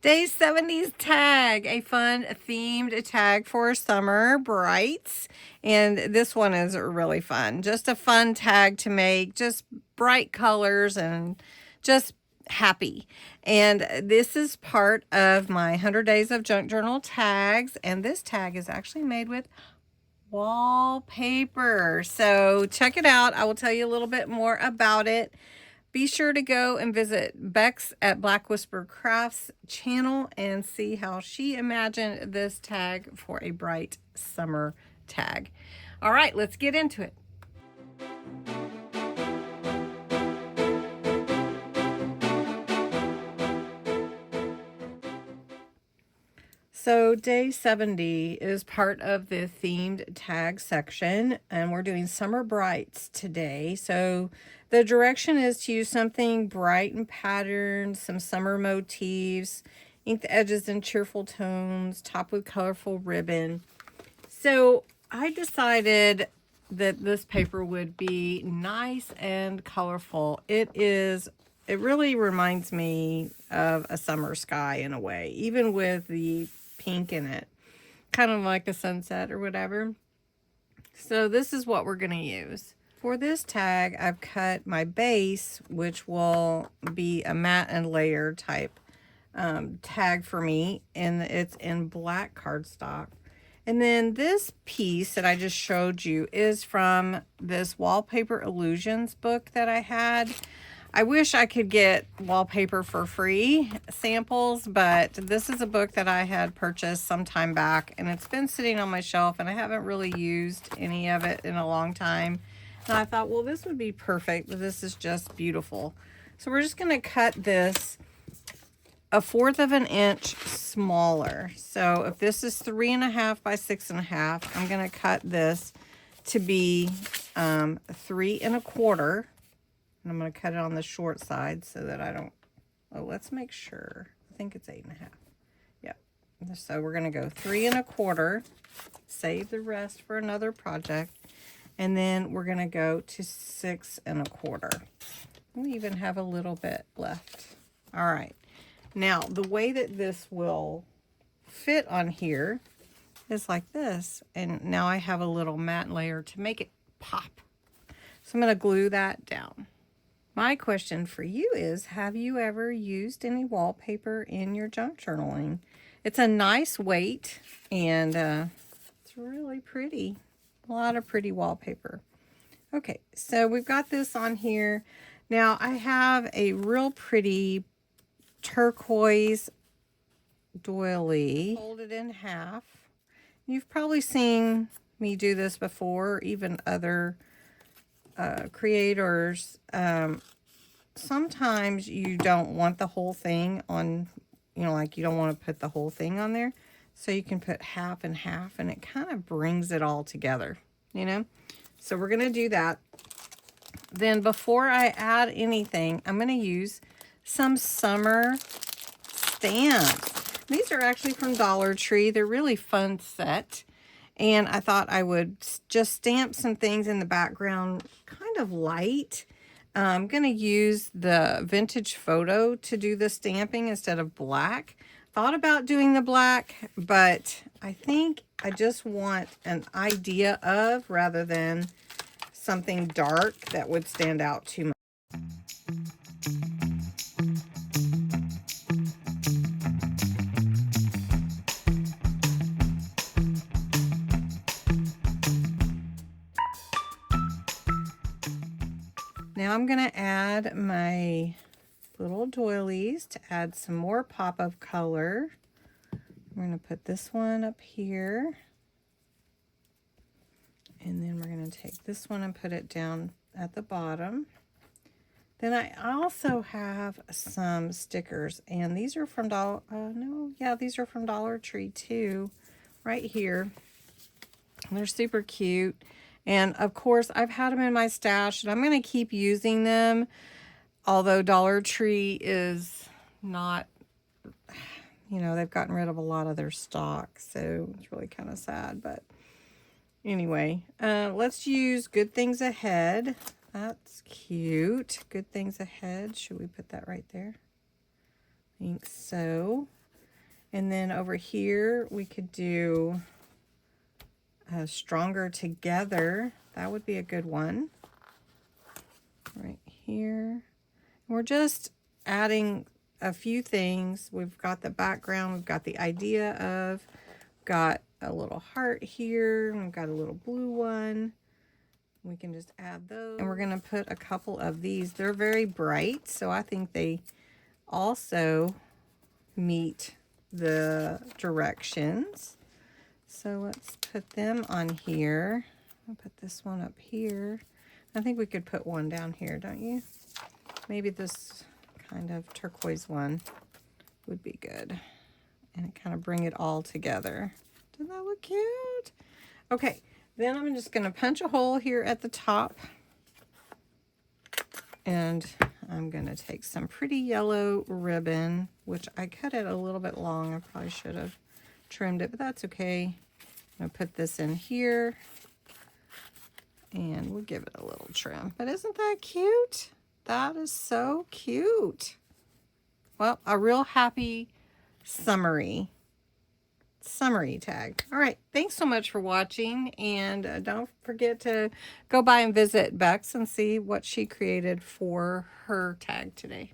Day 70's tag, a fun themed tag for summer brights. And this one is really fun. Just a fun tag to make, just bright colors and just happy. And this is part of my 100 Days of Junk Journal tags. And this tag is actually made with wallpaper. So check it out. I will tell you a little bit more about it. Be sure to go and visit Bexx at Black Whisper Crafts channel and see how she imagined this tag for a bright summer tag. All right, let's get into it. So day 70 is part of the themed tag section, and we're doing summer brights today. So the direction is to use something bright and patterned, some summer motifs, ink the edges in cheerful tones, top with colorful ribbon. So I decided that this paper would be nice and colorful. It really reminds me of a summer sky in a way, even with the pink in it, kind of like a sunset or whatever. So this is what we're going to use. For this tag, I've cut my base, which will be a matte and layer type tag for me, and it's in black cardstock. And then this piece that I just showed you is from this Wallpaper Illusions book that I had. I wish I could get wallpaper for free samples, but this is a book that I had purchased some time back, and it's been sitting on my shelf, and I haven't really used any of it in a long time. And I thought, well, this would be perfect, but this is just beautiful. So we're just going to cut this 1/4 of an inch smaller. So if this is 3.5 by 6.5, I'm going to cut this to be 3.25. And I'm going to cut it on the short side so that I don't, oh, let's make sure. I think it's 8.5. Yep. So we're going to go 3.25, save the rest for another project. And then we're going to go to 6.25. We even have a little bit left. All right. Now, the way that this will fit on here is like this. And now I have a little matte layer to make it pop. So I'm going to glue that down. My question for you is, have you ever used any wallpaper in your junk journaling? It's a nice weight, and it's really pretty. A lot of pretty wallpaper. Okay, so we've got this on here. Now, I have a real pretty turquoise doily. Fold it in half. You've probably seen me do this before, even other creators. Sometimes you don't want the whole thing on, like you don't want to put the whole thing on there. So you can put half and half, and it kind of brings it all together, So we're going to do that. Then before I add anything, I'm going to use some summer stamps. These are actually from Dollar Tree. They're really fun set. And I thought I would just stamp some things in the background, kind of light. I'm going to use the vintage photo to do the stamping instead of black. Thought about doing the black, but I think I just want an idea of rather than something dark that would stand out too much. Now I'm going to add my little doilies to add some more pop of color. We're going to put this one up here. And then we're going to take this one and put it down at the bottom. Then I also have some stickers, and these are from these are from Dollar Tree too, right here. They're super cute. And of course, I've had them in my stash, and I'm going to keep using them. Although Dollar Tree is not, they've gotten rid of a lot of their stock. So it's really kind of sad. But anyway, let's use Good Things Ahead. That's cute. Good Things Ahead. Should we put that right there? I think so. And then over here, we could do Stronger Together. That would be a good one. Right here. We're just adding a few things. We've got the background. We've got the idea of, got a little heart here. We've got a little blue one. We can just add those. And we're going to put a couple of these. They're very bright, so I think they also meet the directions. So let's put them on here. I'll put this one up here. I think we could put one down here, don't you? Maybe this kind of turquoise one would be good. And kind of bring it all together. Doesn't that look cute? Okay, then I'm just going to punch a hole here at the top. And I'm going to take some pretty yellow ribbon, which I cut it a little bit long. I probably should have trimmed it, but that's okay. I'm going to put this in here. And we'll give it a little trim. But isn't that cute? That is so cute. Well, a real happy summery tag. All right, thanks so much for watching, and don't forget to go by and visit Bexx and see what she created for her tag today.